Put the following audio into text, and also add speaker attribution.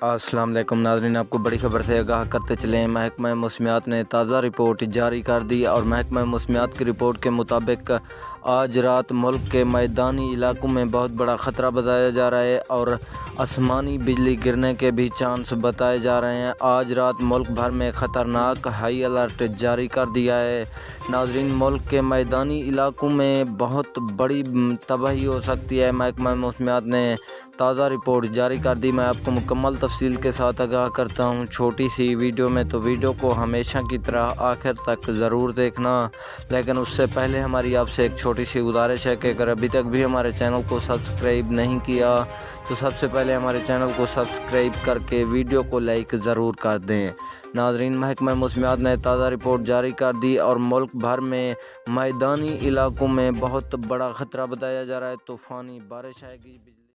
Speaker 1: السلام علیکم ناظرین، آپ کو بڑی خبر سے آگاہ کرتے چلیں۔ محکمہ موسمیات نے تازہ رپورٹ جاری کر دی اور محکمہ موسمیات کی رپورٹ کے مطابق آج رات ملک کے میدانی علاقوں میں بہت بڑا خطرہ بتایا جا رہا ہے اور آسمانی بجلی گرنے کے بھی چانس بتائے جا رہے ہیں۔ آج رات ملک بھر میں خطرناک ہائی الرٹ جاری کر دیا ہے۔ ناظرین، ملک کے میدانی علاقوں میں بہت بڑی تباہی ہو سکتی ہے۔ محکمہ موسمیات نے تازہ رپورٹ جاری کر دی۔ میں آپ کو مکمل تفصیل کے ساتھ آگاہ کرتا ہوں چھوٹی سی ویڈیو میں، تو ویڈیو کو ہمیشہ کی طرح آخر تک ضرور دیکھنا۔ لیکن اس سے پہلے ہماری آپ سے ایک چھوٹی سی گزارش ہے کہ اگر ابھی تک بھی ہمارے چینل کو سبسکرائب نہیں کیا تو سب سے پہلے ہمارے چینل کو سبسکرائب کر کے ویڈیو کو لائک ضرور کر دیں۔ ناظرین، محکمہ موسمیات نے تازہ رپورٹ جاری کر دی اور ملک بھر میں میدانی علاقوں میں بہت بڑا خطرہ بتایا جا رہا ہے۔ طوفانی بارش آئے گی،